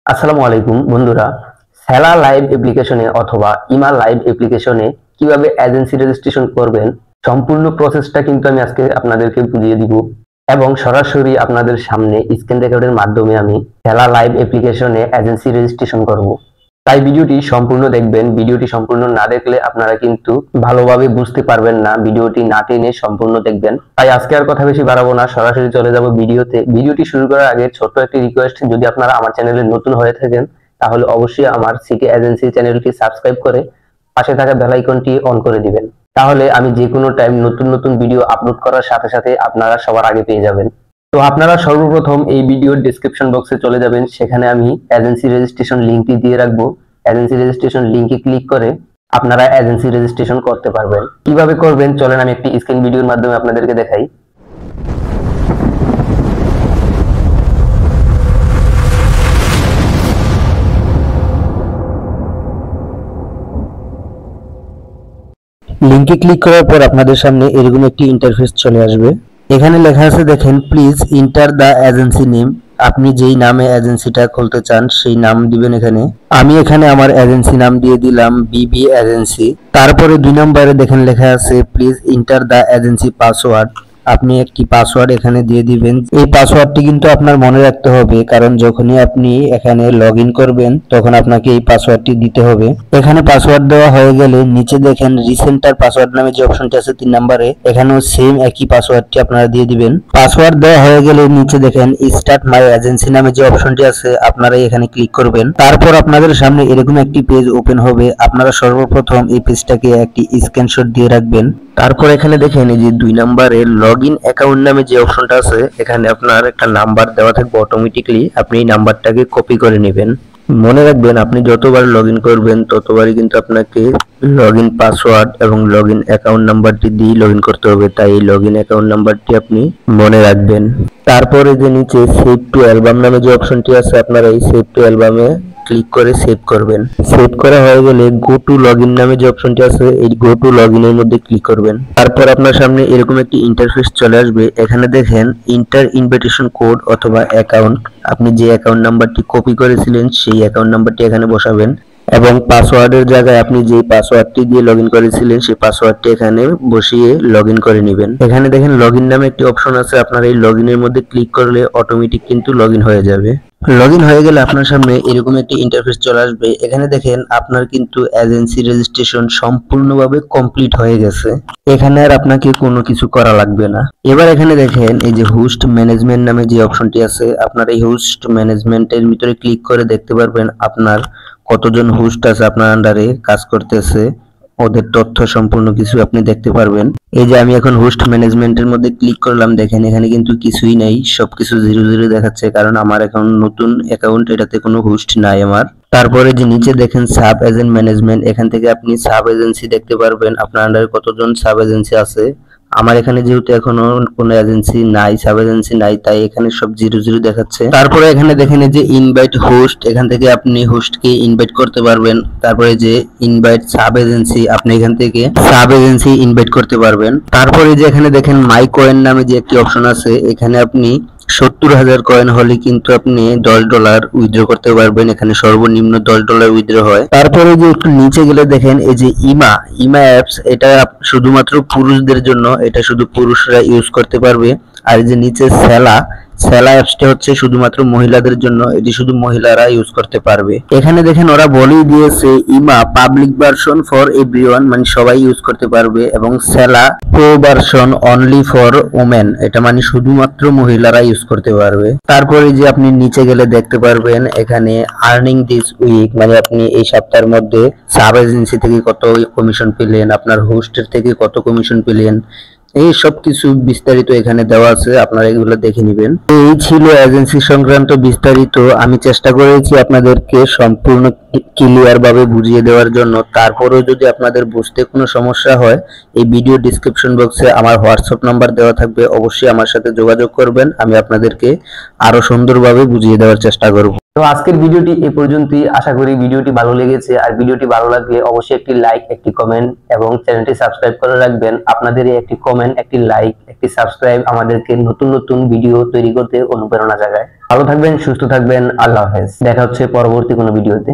আসসালামু আলাইকুম বন্ধুরা। সেলা লাইভ অ্যাপ্লিকেশনে অথবা ইমা লাইভ অ্যাপ্লিকেশনে কিভাবে এজেন্সি রেজিস্ট্রেশন করবেন সম্পূর্ণ প্রসেসটা কিন্তু আমি আজকে আপনাদেরকে বুঝিয়ে দিব এবং সরাসরি আপনাদের সামনে স্ক্রিন রেকর্ডের মাধ্যমে আমি সেলা লাইভ অ্যাপ্লিকেশনে এজেন্সি রেজিস্ট্রেশন করব। তাই ভিডিওটি সম্পূর্ণ দেখবেন। ভিডিওটি সম্পূর্ণ না দেখলে আপনারা কিন্তু ভালোভাবে বুঝতে পারবেন না। ভিডিওটি না টেনে সম্পূর্ণ দেখবেন। তাই আজকে আর কথা বেশি বাড়াবো না, সরাসরি চলে যাব ভিডিওতে। ভিডিওটি শুরু করার আগে ছোট্ট একটি রিকোয়েস্ট, যদি আপনারা আমার চ্যানেলে নতুন হয়ে থাকেন তাহলে অবশ্যই আমার সিটি এজেন্সি চ্যানেলটি সাবস্ক্রাইব করে পাশে থাকা বেল আইকনটি অন করে দিবেন। তাহলে আমি যে কোনো টাইম নতুন নতুন ভিডিও আপলোড করার সাথে সাথে আপনারা সবার আগে পেয়ে যাবেন। তো আপনারা সর্বপ্রথম এই ভিডিওর ডেসক্রিপশন বক্সে চলে যাবেন। সেখানে আমি এজেন্সি রেজিস্ট্রেশন লিংকটি দিয়ে রাখবো। এজেন্সি রেজিস্ট্রেশন লিংকে ক্লিক করে আপনারা এজেন্সি রেজিস্ট্রেশন করতে পারবেন। কিভাবে করবেন চলেন আমি একটি স্ক্রিন ভিডিওর মাধ্যমে আপনাদেরকে দেখাই। লিংকে ক্লিক করার পর আপনাদের সামনে এরকম একটি ইন্টারফেস চলে আসবে। এখানে লেখা আছে দেখেন, please enter the agency name. আপনি যেই নামে এজেন্সিটা খুলতে চান সেই নাম দিবেন। এখানে আমি এখানে আমার এজেন্সি নাম দিয়ে দিলাম বিবি এজেন্সি। তারপরে 2 নম্বরে দেখেন লেখা আছে please enter the agency password. আপনি একটি পাসওয়ার্ড এখানে দিয়ে দিবেন। এই পাসওয়ার্ডটি কিন্তু আপনার মনে রাখতে হবে, কারণ যখনই আপনি এখানে লগইন করবেন তখন আপনাকে এই পাসওয়ার্ডটি দিতে হবে। এখানে পাসওয়ার্ড দেওয়া হয়ে গেলে নিচে দেখেন রিসেন্টার পাসওয়ার্ড নামে যে অপশনটি আছে 3 নম্বরে, এখানেও সেম একই পাসওয়ার্ডটি আপনারা দিয়ে দিবেন। পাসওয়ার্ড দেওয়া হয়ে গেলে নিচে দেখেন স্টার্ট মাই এজেন্সি নামে যে অপশনটি আছে আপনারা এখানে ক্লিক করবেন। তারপর আপনাদের সামনে এরকম একটি পেজ ওপেন হবে। আপনারা সর্বপ্রথম এই পেজটাকে একটি স্ক্রিনশট দিয়ে রাখবেন। তারপর এখানে দেখেন এই যে 2 নম্বরে লগইন অ্যাকাউন্ট নামে যে অপশনটা আছে, এখানে আপনার একটা নাম্বার দেওয়া থাকবে অটোমেটিকলি। আপনি এই নাম্বারটাকে কপি করে নেবেন। মনে রাখবেন আপনি যতবার লগইন করবেন ততবারই কিন্তু আপনাকে লগইন পাসওয়ার্ড এবং লগইন অ্যাকাউন্ট নাম্বারটি দিয়ে লগইন করতে হবে। তাই এই লগইন অ্যাকাউন্ট নাম্বারটি আপনি মনে রাখবেন। তারপরে যে নিচে সেভ টু অ্যালবাম নামে যে অপশনটি আছে, আপনারা এই সেভ টু অ্যালবামে ক্লিক করে সেভ করবেন। সেভ করা হয়ে গেলে গো টু লগইন নামে যে অপশনটি আছে এই গো টু লগইনের মধ্যে ক্লিক করবেন। তারপর আপনার সামনে এরকম একটি ইন্টারফেস চলে আসবে। এখানে দেখেন ইন্টার ইনভিটেশন কোড অথবা অ্যাকাউন্ট। আপনি যে অ্যাকাউন্ট নাম্বারটি কপি করেছিলেন সেই অ্যাকাউন্ট নাম্বারটি এখানে বসাবেন এবং পাসওয়ার্ডের জায়গায় আপনি যে পাসওয়ার্ডটি দিয়ে লগইন করেছিলেন সেই পাসওয়ার্ডটি এখানে বসিয়ে লগইন করে নেবেন। এখানে দেখেন লগইন নামে একটি অপশন আছে। আপনারা এই লগইনের মধ্যে ক্লিক করলে অটোমেটিক কিন্তু লগইন হয়ে যাবে। লগইন হয়ে গেলে আপনার সামনে এরকম একটি ইন্টারফেস চলে আসবে। এখানে দেখেন আপনার কিন্তু এজেন্সি রেজিস্ট্রেশন সম্পূর্ণভাবে কমপ্লিট হয়ে গেছে। এখানে আর আপনাকে কোনো কিছু করা লাগবে না। এবার এখানে দেখেন এই যে হোস্ট ম্যানেজমেন্ট নামে যে অপশনটি আছে, আপনার এই হোস্ট ম্যানেজমেন্টের ভিতরে ক্লিক করে দেখতে পারবেন আপনার কতজন হোস্ট আছে আপনার আন্ডারে কাজ করতেছে, ওদের তথ্য সম্পূর্ণ কিছু আপনি দেখতে পারবেন। এই যে আমি এখন হোস্ট ম্যানেজমেন্টের মধ্যে ক্লিক করলাম, দেখেন এখানে কিন্তু কিছুই নাই, সবকিছু 0 দেখাচ্ছে, কারণ আমার এখন নতুন অ্যাকাউন্ট, এটাতে কোনো হোস্ট নাই আমার। তারপরে যে নিচে দেখেন সাব এজেন্ট ম্যানেজমেন্ট, এখান থেকে আপনি সাব এজেন্সি দেখতে পারবেন আপনার আন্ডারে কতজন সাব এজেন্সি আছে। আমার এখানে যেহেতু এখনো কোনো এজেন্সি নাই, সাব এজেন্সি নাই, তাই এখানে সব 0 দেখাচ্ছে। তারপরে এখানে দেখেন যে ইনভাইট হোস্ট, এখান থেকে আপনি হোস্টকে ইনভাইট করতে পারবেন। তারপরে যে ইনভাইট সাব এজেন্সি, আপনি এখান থেকে সাব এজেন্সি ইনভাইট করতে পারবেন। তারপরে যে এখানে দেখেন মাই কয়েন নামে যে একটি অপশন আছে, এখানে আপনি 70,000 কয়েন হলে কিন্তু আপনি $10 উইথড্র করতে পারবেন। এখানে সর্বনিম্ন $10 উইথড্র হয়। তারপরে যে একটু নিচে গেলে দেখেন এই যে ইমা অ্যাপস, এটা শুধুমাত্র পুরুষদের জন্য, এটা শুধু পুরুষরা ইউজ করতে পারবে। আর যে নিচে সেলা অ্যাপসটা হচ্ছে শুধুমাত্র মহিলাদের জন্য, এটি শুধু মহিলারা ইউজ করতে পারবে। এখানে দেখেন ওরা বলেই দিয়েছে ইমা পাবলিক ভার্সন ফর এভরিওয়ান, মানে সবাই ইউজ করতে পারবে, এবং সেলা pro version only for women, এটা মানে শুধুমাত্র মহিলারা ইউজ করতে পারবে। তারপরে যে আপনি নিচে গেলে দেখতে পারবেন এখানে আর্নিং দিস উইক, মানে আপনি এই সপ্তাহের মধ্যে সাব এজেন্সি থেকে কত কমিশন পেলেন, আপনার হোস্টের থেকে কত কমিশন পেলেন, এই সব কিছু বিস্তারিত এখানে দেওয়া আছে, আপনারা এগুলো দেখে নেবেন। এই ছিল এজেন্সি সংক্রান্ত বিস্তারিত। আমি চেষ্টা করেছি আপনাদেরকে সম্পূর্ণ ক্লিয়ার ভাবে বুঝিয়ে দেওয়ার জন্য। তারপরেও যদি আপনাদের বুঝতে কোনো সমস্যা হয়, এই ভিডিও ডেসক্রিপশন বক্সে আমার হোয়াটসঅ্যাপ নাম্বার দেওয়া থাকবে, অবশ্যই আমার সাথে যোগাযোগ করবেন। আমি আপনাদেরকে আরো সুন্দরভাবে বুঝিয়ে দেওয়ার চেষ্টা করব। তো আজকের ভিডিওটি এ পর্যন্তই। আশা করি ভিডিওটি ভালো লেগেছে। আর ভিডিওটি ভালো লাগলে অবশ্যই একটি লাইক, একটি কমেন্ট এবং চ্যানেলটি সাবস্ক্রাইব করে রাখবেন। আপনাদের এই একটি কমেন্ট, একটি লাইক, একটি সাবস্ক্রাইব আমাদেরকে নতুন নতুন ভিডিও তৈরি করতে অনুপ্রেরণা জাগায়। ভালো থাকবেন, সুস্থ থাকবেন। আল্লাহ হাফেজ। দেখা হচ্ছে পরবর্তী কোনো ভিডিওতে।